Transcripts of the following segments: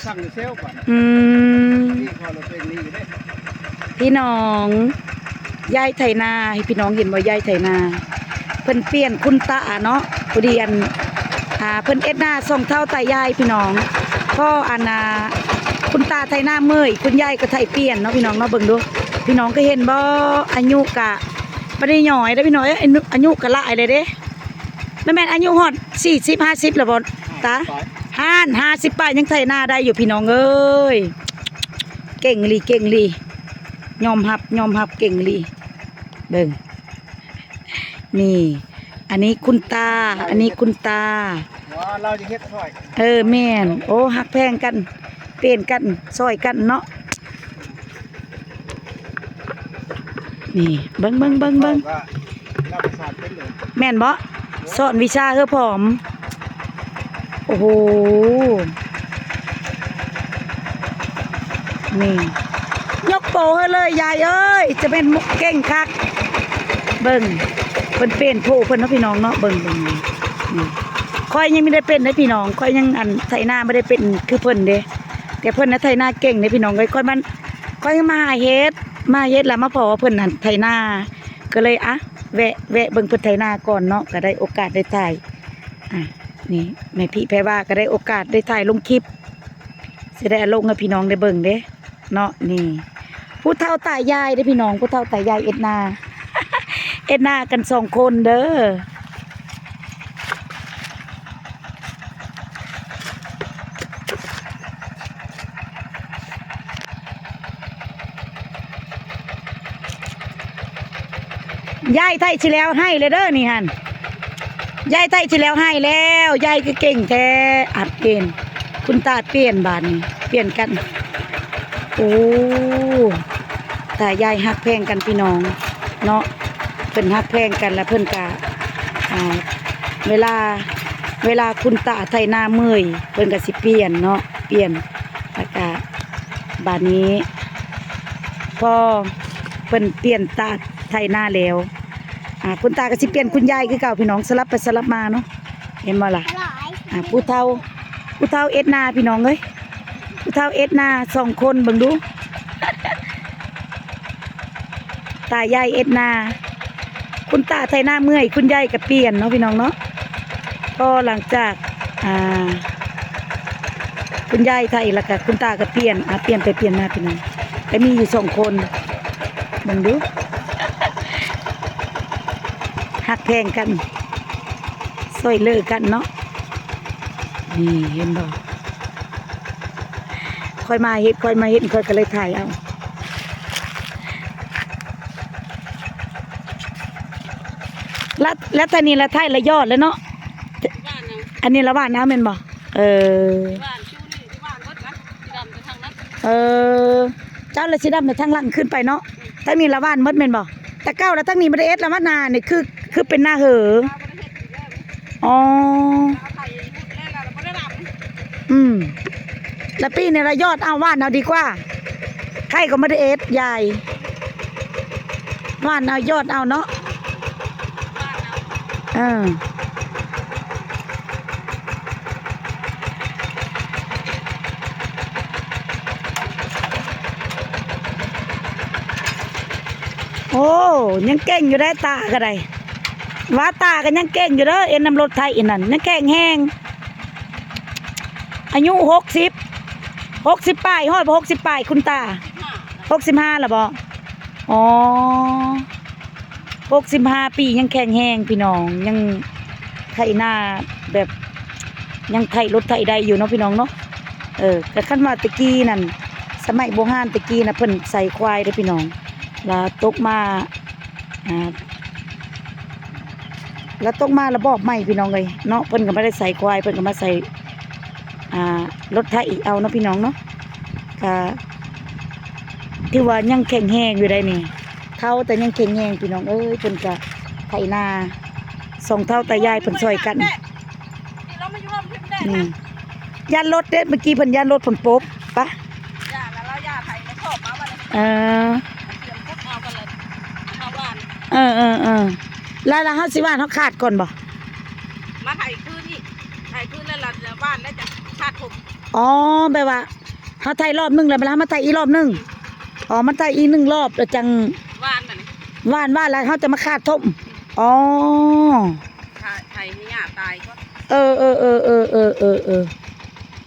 สั่งเซลล์ก่อนนี่พอเราเป็นนี่ได้พี่น้องยายไถนาให้พี่น้องเห็นว่ายายไถนาเพิ่นเปลี่ยนคุณตาเนาะพอดีเพิ่นเอ็ดหน้าส่งเท่าตายายพี่น้องพ่อคุณตาไถนาเมื่อยคุณยายก็ไถเปลี่ยนเนาะพี่น้องเนาะเบิ่งดูพี่น้องก็เห็นบ่อายุกะบ่ได้หน่อยเด้อพี่น้องอายุก็หลายเลยเด้แม่นอายุฮอด40 50แล้วบ่ตา50 ปียังไถนาได้อยู่พี่น้องเอ้ยเก่งลียอมรับเก่งลีเบิ่งนี่อันนี้คุณตาเราจะเฮ็ดค่อยแม่นโอ้ฮักแพงกันเปลี่ยนกันซอยกันเนาะนี่เบิ่งแม่นบ่สอนวิชาเฮ้อผอมโอ้โหนี่ยกโปให้เลยยายเอ้ยจะเป็นเก่งคักเบิ่งเพิ่นเป็นโผเพิ่นเนาะพี่น้องเนาะเบิ่งนี่ค่อยยังไม่ได้เป็นนะพี่น้องค่อยยังไถนาไม่ได้เป็นคือเพิ่นเด้แต่เพิ่นน่ะไถนาเก่งเด้พี่น้องเอ้ยค่อยมาเฮ็ดแล้วมาพอว่าเพิ่นไถนาก็เลยแวะเบิ่งเพิ่นไถนาก่อนเนาะก็ได้โอกาสได้ถ่ายนี่แม่พี่แพรว่าก็ได้โอกาสได้ถ่ายลงคลิปสิได้ลงให้พี่น้องได้เบิ่งเด้เนาะนี่ผู้เฒ่าตายายได้พี่น้องผู้เฒ่าตายายเอ็ดนา เอ็ดนากัน2 คนเด้อยายไทยสิแล้วให้เลยเด้อนี่ฮั่นยายไทยสิแล้วให้แล้วยายก็เก่งแท้อัดเกณฑ์คุณตาเปลี่ยนบาดนี้เปลี่ยนกันโอ้แต่ยายฮักแพงกันพี่น้องเนาะเพิ่นฮักแพงกันแล้วเพิ่นกะเวลาคุณตาไถนาเมื่อยเพิ่นก็สิเปลี่ยนเนาะเปลี่ยนแล้วก็บาดนี้พอเพิ่นเปลี่ยนตาไถนาแล้วคุณตาก็สิเปลี่ยนคุณยายคือเก่าพี่น้องสลับไปสลับมาเนาะเห็นบ่ล่ะผู้เฒ่าเอ็ดนาพี่น้องเอ้ยผู้เฒ่าเอ็ดนา2 คนเบิ่งดูตายายเอ็ดนาคุณตาไถนาเมื่อยคุณยายก็เปลี่ยนเนาะพี่น้องเนาะก็หลังจากคุณยายไถแล้วก็คุณตาก็เปลี่ยนเปลี่ยนไปเปลี่ยนมาพี่น้องแต่มีอยู่2 คนเบิ่งดูหักแพงกันซอยเลิกกันเนาะนี่เห็นบ่ค่อยมาเฮ็ดค่อยก็เลยถ่ายเอาแล้วตอนนี้ละถ่ายละยอดแล้วเนาะอันนี้ละบ้านน้ำแม่นบ่เจ้าละสิดำในทางหลังขึ้นไปเนาะทั้งนี้ละบ้านมดแม่นบ่แต่เก้าแล้วทั้งนี้บ่ได้เอ็ดละมานานี่คือเป็นหน้าเหออ๋อแล้วปีนี้ละยอดเอาว่านเอาดีกว่าใครก็ไม่ได้เอ็ดยายว่านเอายอดเอาเนาะโอ้ยังเก่งอยู่ได้ตาก็ได้ว่าตากันยังเก่งอยู่เด้อเอ็นนำรถไทยนั่นยังแข็งแห้งอายุ60ป้ายฮอด60ป้ายคุณตา65ล่ะบ่อ๋อ65 ปียังแข็งแห้งพี่น้องยังไถนาแบบยังไถรถไถได้อยู่เนาะพี่น้องเนาะก็คันว่าตะกี้นั่นสมัยโบราณตะกี้น่ะเพิ่นใส่ควายเด้อพี่น้องแล้วตกมาระบอบใหม่พี่น้องเลยเนาะเพิ่นก็ไม่ได้ใส่ควายเพิ่นก็มาใส่รถไถเอาเนาะพี่น้องเนาะก็ที่ว่ายังแข็งแห้งอยู่ได้นี่เท่าแต่ยังแข็งแห้งพี่น้องเอ้ยเพิ่นก็ไถนา2 เท่าตายายเพิ่นซอยกันนี่ย่านรถเด้เมื่อกี้เพิ่นย่านรถเพิ่นปบปะย่าแล้วย่าไถมาชอบมาวันแล้วเฮาสิว่านเฮาขาดก่อนบ่มาไถคืนนี่ไถคืนแล้วเราจะว่านแล้วจะขาดผม อ๋อแปลว่าเฮาไทยรอบนึงแล้วเวลามาไทยอีกรอบนึงอ๋อมันไทยอีก1รอบแล้วจัง ว่านน่ะนี่ ว่านแล้วเฮาจะมาคาดทมอ๋อ ไทยให้หญ้าตายก็ เออ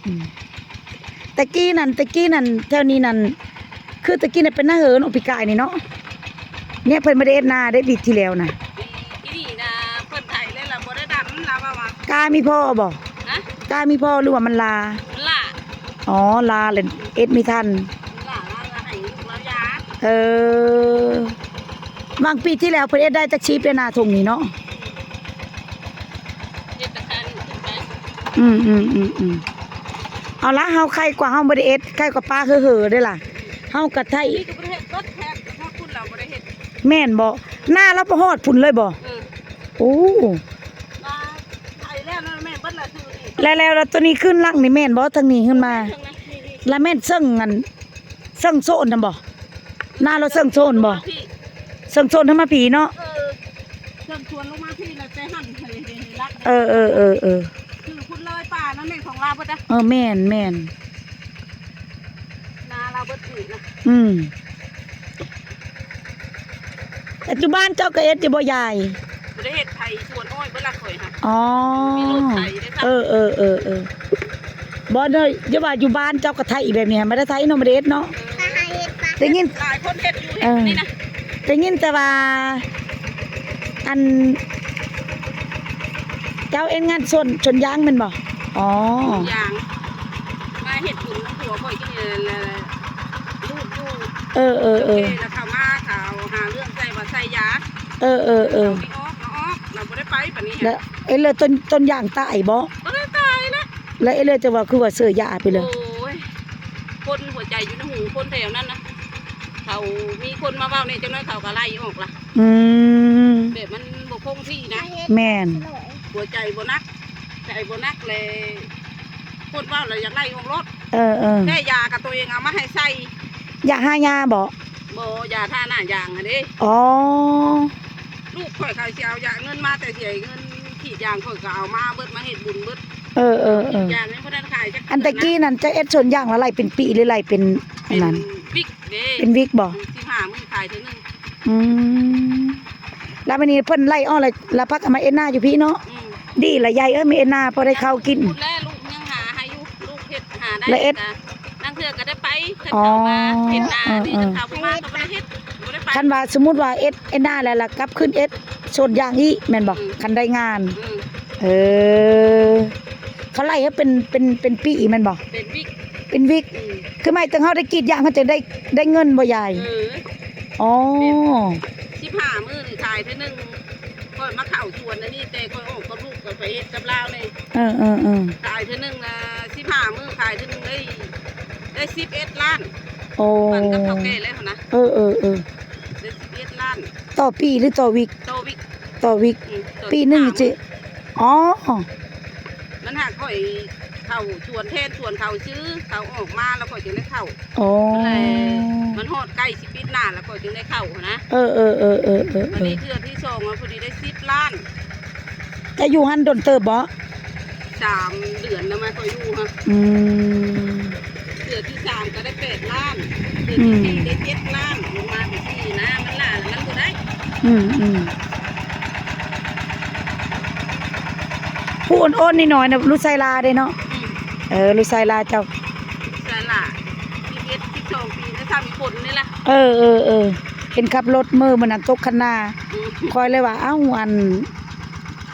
อืมตะกี้นั่นแถวนี้นั่นคือตะกี้น่ะเป็นหน้าเหินออกปีกายนี่เนาะเนี่ยเพิ่นบ่ได้เฮ็ดนาได้ปีที่แล้วน่ะ อีนี่นะเพิ่นไทยเลยล่ะบ่ได้ดำลาว่าก ามีพ่อบ่ ฮะ กามีพ่อหรือว่ามันลา มันล่ะ อ๋อลาเลยเอ็ดไม่ทัน มันล่ะให้ลูกเรายา เออบางปีที่แล้วเพิ่นเอ็ดได้จักชีพเลยนาทงนี่เนาะ เฮ็ดตะคันขึ้นไป เอาละเฮาใครกว่าเฮาบ่ได้เอ็ดใครกว่าป้าเห่อๆได้ล่ะเฮากับไทย นี่ก็บ่ได้เฮ็ดรถแทบถ้าคุณเราบ่ได้เฮ็ด แม่นบ่หน้าเราบ่ฮอดพุ่นเลยบ่ โอ้ มาไทยแล้วนั่นแม่เบิดละคือนี่ แล้วตัวนี้ขึ้นลังนี่แม่นบ่ทางนี้ขึ้นมา ทั้งนั้นนี่ แล้วแม่นเซิงอันเซิงโซนน่ะบ่หน้าเราเซิงโซนบ่ พี่ เซิงโซนทำมาผีเนาะ เชิญชวนลงมาพี่แล้วใจหั่นทะเลรัก เออ คือคุณเลยป่านั่นแม่ของเราเบิดนะ แม่น นาเราเบิดถือนะ ปัจจุบันเจ้าก็เอ็ดอยู่บ่ยาย บ่ได้เฮ็ดไทยสวนอ้อยเบิดละข่อยค่ะ อ๋อ มีรถไถได้ครับ เออบ่เด้ออย่าว่าอยู่บ้านเจ้าก็ไทยแบบนี้ไม่ได้ไทยเนาะบ่ได้เอ็ดเนาะได้ยิน หลายคนเฮ็ดอยู่เฮ็ดนี่นะ ได้ยินแต่ว่าอันเจ้าเอ็นงานชนยางแม่นบ่อ๋อ อย่างมาเฮ็ดบุญน้ำผัวข่อยกินนี่แหละลูกอยู่ เออ แล้วเขามาเขาหาเรื่องใส่ว่าใส่ยา เออ เอาไม่ออกเราบ่ได้ไปปานนี้ แล้วเอ้เลยต้นยางตายบ่ บ่ได้ตายนะ แล้วเอ้เลยจะว่าคือว่าเสื้อยาไปเลย โอ้ยคนหัวใจอยู่ในหูคนแถวนั้นนะเขามีคนมาเว้าเนี่ยจังน้อยเขาก็ไล่ออกล่ะ อืม แบบมันบ่คงที่นะ แม่น หัวใจบ่นักใจบ่นักเลยคนเว้าแล้วอยากไล่ออกรถ เออ แค่ยากับตัวเองเอามาให้ใส่ อยากหายาบ่ บ่ยาท่าหน้ายางอะเด้ อ๋อ ลูกข่อยเขาสิเอายาเงินมาแต่เสียเงินขีดยางข่อยก็เอามาเบิดมาเฮ็ดบุญเบิด เออ ขีดยางนี่เพิ่นได้ขายจัก อันตะกี้นั่นจะเอ็ดชนยางละไรเป็นปีหรือไรเป็นอั เป็น น นั้น บิ๊กเด้ เป็นวิกบ่ 15มื้อขายเท่านึง อืมแล้ววันนี้เพิ่นไล่อ้อละพักเอามาเอ็ดหน้าอยู่พี่เนาะ อืม ดีละยายมีเอ็ดหน้าพอได้ข้าวกิน พูดแล้วลูกยังหาให้อยู่ลูกเฮ็ดหาได้ แล้วเอ็ด จ้ะนั่งเทื่อก็ได้ไปเพิ่น อ๋อ เข้ามาเฮ็ดนานี่ เออ เพิ่นเข้าบ่มาก็บ่ได้เฮ็ดบ่ได้ไป คันว่าสมมุติว่าเอ็ดหน้าแล้วล่ะกลับขึ้นเอ็ดชนยางอีแม่นบ่คันได้งาน อืม เออ เขาไล่ให้เป็นปีแม่นบ่ เป็นบิ๊ก เป็นวิก อืม คือไม่ถึงเฮาได้กรีดยางเขาจะได้เงินบ่ยาย เออ อ๋อ 15มื้อนี่ขายเท่านึงค่อยมาเข้าสวนอันนี้แต่ค่อยออกกับลูกก็ไปเฮ็ดกับลาวนี่ เออ ขายเท่านึงนะ15มื้อขายเท่านึงได้11ล้าน โอ้ ปันกับเฒ่าแก่แล้วนะ เออ ได้11ล้าน ต่อปีหรือต่อวิก โตบิ๊ก ต่อวิก ตัว ปีหนึง 15 จิอ๋อ มันหากค่อยเข้าชวนเทศชวนเขาซื้อเขาออกมาแล้วค่อยจึงได้เข้า โอ้ มันฮอดใกล้สิปิดหน้าแล้วค่อยจึงได้เข้านะ เออ วันนี้เทื่อที่2อ่ะพอดีได้10ล้าน จะอยู่หันดนเติบบ่ 3 เดือนแล้วมาค่อยอยู่ฮะ อืม เทื่อที่3ก็ได้8ล้านเทื่อที่4ได้7ล้านลงมาเป็น4นะมันล่ามันบ่ได้ อืมผู้อ้นๆนิดหน่อยนะลูกไซลาเด้เนาะ ลูกไซลาเจ้า แต่ล่ะ11 12ปีได้3อีกคนนี่ล่ะ เออ เห็นขับรถมือมันนั่นตกคันหน้า อืม คอยเลยว่าเอ้าอัน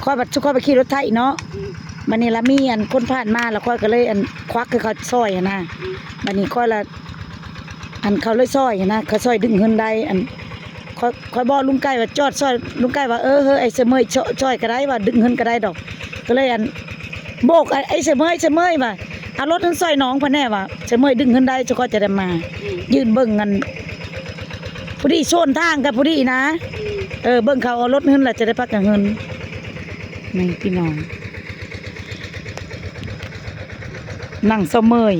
คอยบัดชุกคอยไปขี่รถไถเนาะ อืม บัดนี้ละมีอันคนผ่านมาแล้วคอยก็เลยอันควักคือเขาซอยอะนะ อืม บัดนี้คอยละอันเขาเลยซอยอะนะเขาซอยดึงเงินได้อันคอยบอกลุงไก่ว่าจอดซอยลุงไก่ว่าเฮ้ยไอ้เสมยซอยก็ได้ว่าดึงเงินก็ได้ดอก ก็เลยอันโบกไอ้เสมยว่าเอารถนั้นซอยน้องพะแน่ว่าเสมยดึงเงินได้จะก็จะได้มา อืม ยืนเบิ่งกันผู้ดีโซนทางกับผู้ดีนะ อืม เบิ่งเขาเอารถเงินล่ะจะได้พักกับเงินนี่พี่น้องนั่งเสมย